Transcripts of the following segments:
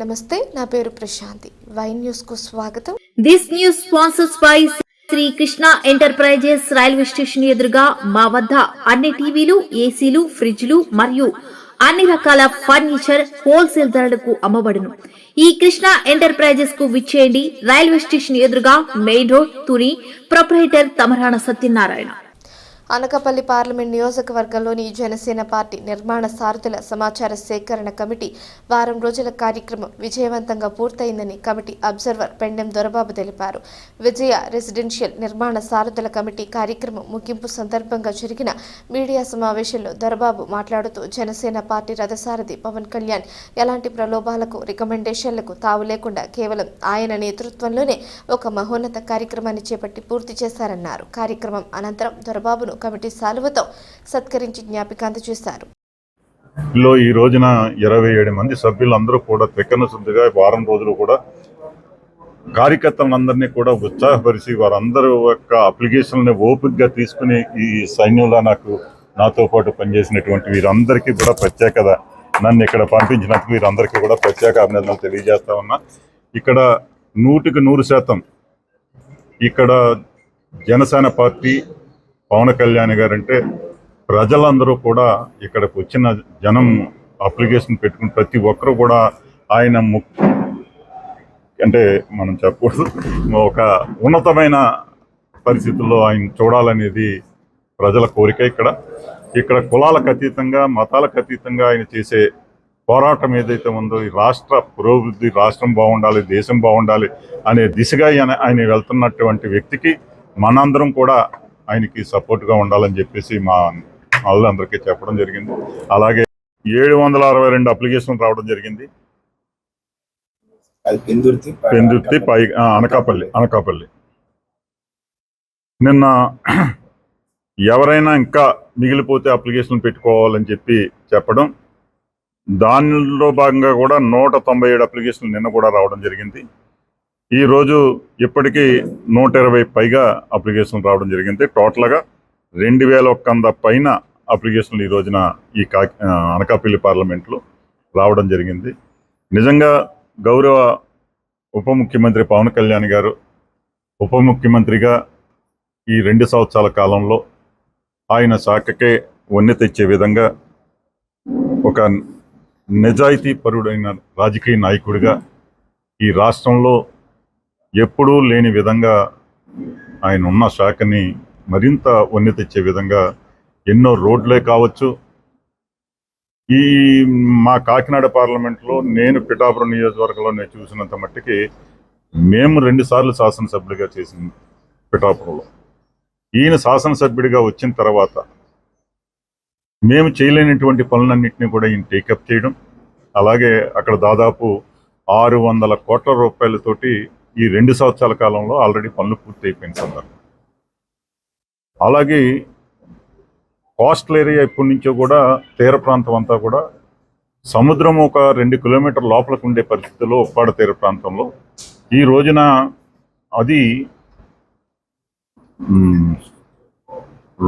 నమస్తే, నా పేరు ప్రశాంతి. వై న్యూస్ కు స్వాగతం. This news sponsors by Shri Krishna enterprises. Railway station ఎదురుగా మా వద్ద అన్ని టీవీలు, ఏసీలు, ఫ్రిడ్జ్లు మరియు అన్ని రకాల ఫర్నిచర్ హోల్సేల్ ధరలకు అమ్మబడును. ఈ కృష్ణ ఎంటర్ప్రైజెస్ కు విచ్చేయండి. రైల్వే స్టేషన్ ఎదురుగా main road, Tuni. Proprietor Tamarana Satyanarayana. Anakapalli parliament నియోజకవర్గంలోని జనసేన పార్టీ నిర్మాణ సారథుల సమాచార సేకరణ కమిటీ వారం రోజుల కార్యక్రమం విజయవంతంగా పూర్తయిందని కమిటీ అబ్జర్వర్ పెండెం దొరబాబు తెలిపారు. విజయ రెసిడెన్షియల్ నిర్మాణ సారథుల కమిటీ కార్యక్రమం ముగింపు సందర్భంగా జరిగిన మీడియా సమావేశంలో దొరబాబు మాట్లాడుతూ జనసేన పార్టీ రథసారథి పవన్ కళ్యాణ్ ఎలాంటి ప్రలోభాలకు, రికమెండేషన్లకు తావు లేకుండా కేవలం ఆయన నేతృత్వంలోనే ఒక మహోన్నత కార్యక్రమాన్ని చేపట్టి పూర్తి చేశారన్నారు. కార్యక్రమం అనంతరం దొరబాబును కమిటీ సాలువతో సత్కరించి జ్ఞాపిక అందజేశారు. ఈ రోజున 27 మంది సభ్యులందరూ కూడా త్రికరణ శుద్ధిగా వారం రోజులు కూడా కార్యకర్తలందరినీ కూడా ఉత్సాహపరిచి వారందరూ యొక్క అప్లికేషన్ని ఓపికగా తీసుకుని ఈ సైన్యంలో నాతో పాటు పనిచేసినటువంటి వీరందరికీ కూడా ప్రత్యేకత, నన్ను ఇక్కడ పంపించినందుకు వీరందరికీ కూడా ప్రత్యేక అభినందనలు తెలియజేస్తా ఉన్నా. ఇక్కడ 100% ఇక్కడ జనసేన పార్టీ పవన్ కళ్యాణ్ గారంటే ప్రజలందరూ కూడా ఇక్కడికి వచ్చిన జనం అప్లికేషన్ పెట్టుకుని ప్రతి ఒక్కరూ కూడా ఆయన అంటే మనం చెప్పకూడదు, ఒక ఉన్నతమైన పరిస్థితుల్లో ఆయన చూడాలనేది ప్రజల కోరిక. ఇక్కడ కులాలకు అతీతంగా, మతాలకు అతీతంగా ఆయన చేసే పోరాటం ఏదైతే ఉందో, ఈ రాష్ట్ర పురోభివృద్ధి, రాష్ట్రం బాగుండాలి, దేశం బాగుండాలి అనే దిశగా ఆయన వెళ్తున్నటువంటి వ్యక్తికి మనందరం కూడా ఆయనకి సపోర్ట్గా ఉండాలని చెప్పేసి మా వాళ్ళందరికీ చెప్పడం జరిగింది. అలాగే 762 అప్లికేషన్ రావడం జరిగింది. పెందుర్తి అనకాపల్లి. నిన్న ఎవరైనా ఇంకా మిగిలిపోతే అప్లికేషన్ పెట్టుకోవాలని చెప్పడం, దానిలో భాగంగా కూడా 197 అప్లికేషన్లు నిన్న కూడా రావడం జరిగింది. ఈరోజు ఇప్పటికీ 120 పైగా అప్లికేషన్లు రావడం జరిగింది. టోటల్గా 2100 పైన అప్లికేషన్లు ఈ రోజున ఈ అనకాపల్లి పార్లమెంట్లో రావడం జరిగింది. నిజంగా గౌరవ ఉప ముఖ్యమంత్రి పవన్ కళ్యాణ్ గారు ఉప ముఖ్యమంత్రిగా ఈ 2 సంవత్సరాల కాలంలో ఆయన శాఖకే వన్నె తెచ్చే విధంగా ఒక నిజాయితీ పరుడైన రాజకీయ నాయకుడిగా ఈ రాష్ట్రంలో ఎప్పుడూ లేని విధంగా ఆయన ఉన్న శాఖని మరింత వన్నె తెచ్చే విధంగా ఎన్నో రోడ్లే కావచ్చు, ఈ మా కాకినాడ పార్లమెంట్లో నేను పిఠాపురం నియోజకవర్గంలో నేను చూసినంత మట్టికి మేము 2 సార్లు శాసనసభ్యుడిగా చేసింది పిఠాపురంలో. ఈయన శాసనసభ్యుడిగా వచ్చిన తర్వాత మేము చేయలేనటువంటి పనులన్నింటినీ కూడా ఈయన టేకప్ చేయడం, అలాగే అక్కడ దాదాపు 600 కోట్ల రూపాయలతోటి ఈ 2 సంవత్సరాల కాలంలో ఆల్రెడీ పనులు పూర్తి అయిపోయిన సందర్భం. అలాగే కోస్టల్ ఏరియా ఇప్పటి నుంచో కూడా తీర ప్రాంతం అంతా కూడా సముద్రం ఒక 2 కిలోమీటర్ల లోపలికి ఉండే పరిస్థితుల్లో ఉప్పాడ తీర ప్రాంతంలో ఈ రోజున అది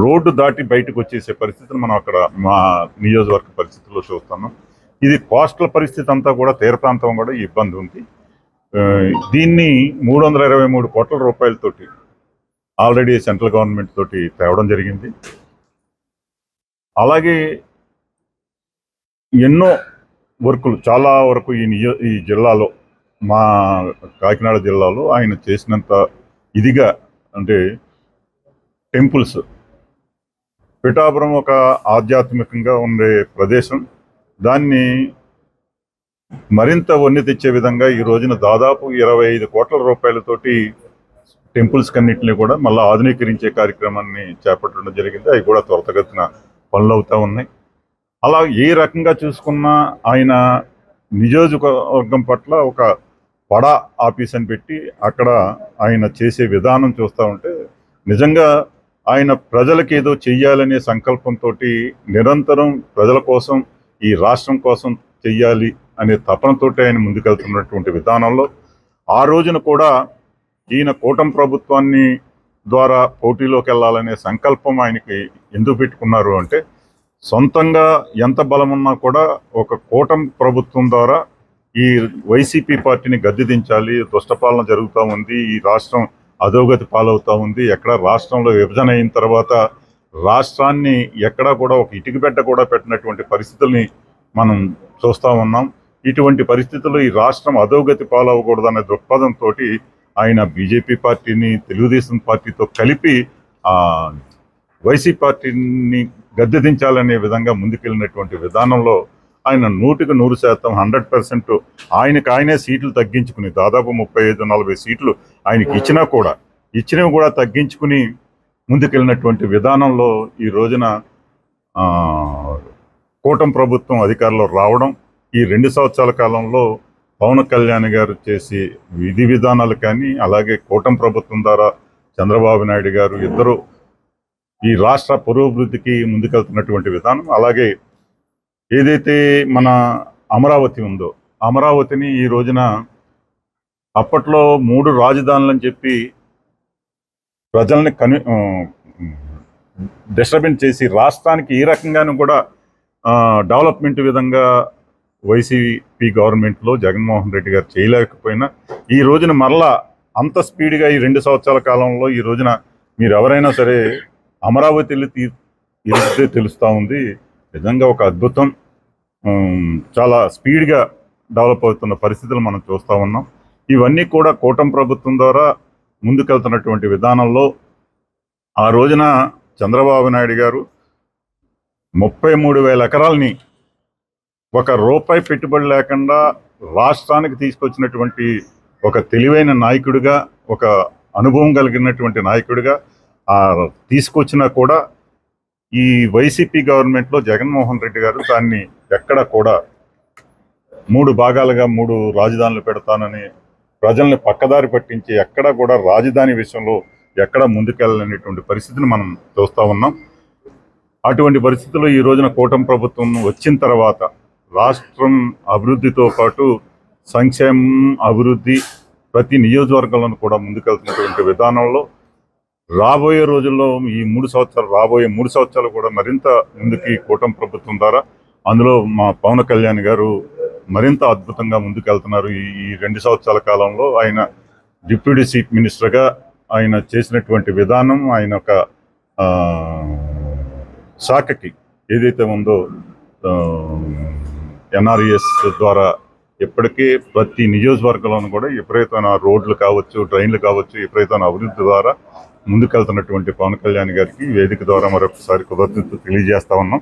రోడ్డు దాటి బయటకు వచ్చేసే పరిస్థితులు మనం అక్కడ మా నియోజకవర్గ పరిస్థితుల్లో చూస్తున్నాం. ఇది కోస్టల్ పరిస్థితి అంతా కూడా తీర ప్రాంతం కూడా ఇబ్బంది ఉంది. దీన్ని 323 కోట్ల రూపాయలతోటి ఆల్రెడీ సెంట్రల్ గవర్నమెంట్ తోటి తేవడం జరిగింది. అలాగే ఎన్నో వర్కులు చాలా వరకు ఈ జిల్లాలో, మా కాకినాడ జిల్లాలో ఆయన చేసినంత ఇదిగా, అంటే టెంపుల్స్, పిఠాపురం ఒక ఆధ్యాత్మికంగా ఉండే ప్రదేశం, దాన్ని మరింత వన్నె తెచ్చే విధంగా ఈ రోజున దాదాపు 25 కోట్ల రూపాయలతోటి టెంపుల్స్ కన్నింటినీ కూడా మళ్ళీ ఆధునీకరించే కార్యక్రమాన్ని చేపట్టడం జరిగింది. అవి కూడా త్వరితగతిన పనులు అవుతూ ఉన్నాయి. అలా ఏ రకంగా చూసుకున్నా ఆయన నియోజకవర్గం పట్ల ఒక పడా ఆఫీస్ అని పెట్టి అక్కడ ఆయన చేసే విధానం చూస్తూ ఉంటే నిజంగా ఆయన ప్రజలకు ఏదో చెయ్యాలనే సంకల్పంతో నిరంతరం ప్రజల కోసం, ఈ రాష్ట్రం కోసం చెయ్యాలి అనే తపనతో ఆయన ముందుకెళ్తున్నటువంటి విధానంలో ఆ రోజున కూడా ఈయన కూటమి ప్రభుత్వాన్ని ద్వారా పోటీలోకి వెళ్ళాలనే సంకల్పం ఆయనకి ఎందుకు పెట్టుకున్నారు అంటే, సొంతంగా ఎంత బలం ఉన్నా కూడా ఒక కూటమి ప్రభుత్వం ద్వారా ఈ వైసీపీ పార్టీని గద్దె దించాలి, దుష్టపాలన జరుగుతూ ఉంది, ఈ రాష్ట్రం అధోగతి పాలవుతూ ఉంది. ఎక్కడ రాష్ట్రంలో విభజన అయిన తర్వాత రాష్ట్రాన్ని ఎక్కడా కూడా ఒక ఇటుకబెట్ట కూడా పెట్టినటువంటి పరిస్థితుల్ని మనం చూస్తూ ఉన్నాం. ఇటువంటి పరిస్థితుల్లో ఈ రాష్ట్రం అధోగతి పాలవకూడదనే దృక్పథంతో ఆయన బీజేపీ పార్టీని తెలుగుదేశం పార్టీతో కలిపి వైసీపీ పార్టీని గద్దె దించాలనే విధంగా ముందుకెళ్ళినటువంటి విధానంలో ఆయన 100% 100% ఆయనే సీట్లు తగ్గించుకుని దాదాపు 35-40 సీట్లు ఆయనకి ఇచ్చినవి కూడా తగ్గించుకుని ముందుకెళ్ళినటువంటి విధానంలో ఈ రోజున కూటమి ప్రభుత్వం అధికారంలో రావడం, ఈ 2 సంవత్సరాల కాలంలో పవన్ కళ్యాణ్ గారు చేసి విధి విధానాలు కానీ, అలాగే కూటమి ప్రభుత్వం ద్వారా చంద్రబాబు నాయుడు గారు ఇద్దరు ఈ రాష్ట్ర పురోభివృద్ధికి ముందుకెళ్తున్నటువంటి విధానం, అలాగే ఏదైతే మన అమరావతి ఉందో అమరావతిని ఈ రోజున అప్పట్లో 3 రాజధానులని చెప్పి ప్రజల్ని డిస్టర్బెన్స్ చేసి రాష్ట్రానికి ఈ రకంగానూ కూడా డెవలప్మెంట్ విధంగా వైసీపీ గవర్నమెంట్లో జగన్మోహన్ రెడ్డి గారు చేయలేకపోయినా ఈ రోజున మరలా అంత స్పీడ్గా ఈ 2 సంవత్సరాల కాలంలో ఈ రోజున మీరు ఎవరైనా సరే అమరావతి వెళ్తే తెలుస్తూ ఉంది. నిజంగా ఒక అద్భుతం. చాలా స్పీడ్గా డెవలప్ అవుతున్న పరిస్థితులు మనం చూస్తూ ఉన్నాం. ఇవన్నీ కూడా కూటమి ప్రభుత్వం ద్వారా ముందుకెళ్తున్నటువంటి విధానంలో ఆ రోజున చంద్రబాబు నాయుడు గారు 33,000 ఎకరాలని ఒక రూపాయి పెట్టుబడి లేకుండా రాష్ట్రానికి తీసుకొచ్చినటువంటి ఒక తెలివైన నాయకుడిగా, ఒక అనుభవం కలిగినటువంటి నాయకుడిగా తీసుకొచ్చినా కూడా ఈ వైసీపీ గవర్నమెంట్లో జగన్మోహన్ రెడ్డి గారు దాన్ని ఎక్కడ కూడా 3 భాగాలుగా 3 రాజధానులు పెడతానని ప్రజల్ని పక్కదారి పట్టించి ఎక్కడ కూడా రాజధాని విషయంలో ఎక్కడ ముందుకెళ్ళలేనటువంటి పరిస్థితిని మనం చూస్తూ ఉన్నాం. అటువంటి పరిస్థితుల్లో ఈ రోజున కూటమి ప్రభుత్వం వచ్చిన తర్వాత రాష్ట్రం అభివృద్ధితో పాటు సంక్షేమం, అభివృద్ధి ప్రతి నియోజకవర్గంలో కూడా ముందుకెళ్తున్నటువంటి విధానంలో రాబోయే రోజుల్లో ఈ 3 సంవత్సరాలు కూడా మరింత ముందుకి కూటమి ప్రభుత్వం ద్వారా అందులో మా పవన్ కళ్యాణ్ గారు మరింత అద్భుతంగా ముందుకెళ్తున్నారు. ఈ 2 సంవత్సరాల కాలంలో ఆయన డిప్యూటీ చీఫ్ మినిస్టర్గా ఆయన చేసినటువంటి విధానం, ఆయన ఒక శాఖకి ఏదైతే ఉందో ఎన్ఆర్ఈఎస్ ద్వారా ఇప్పటికే ప్రతి నియోజకవర్గంలోనూ కూడా విపరీతమైన రోడ్లు కావచ్చు, ట్రైన్లు కావచ్చు, విపరీతమైన అభివృద్ధి ద్వారా ముందుకెళ్తున్నటువంటి పవన్ కళ్యాణ్ గారికి వేదిక ద్వారా మరొకసారి కృతజ్ఞతలు తెలియజేస్తా ఉన్నాం.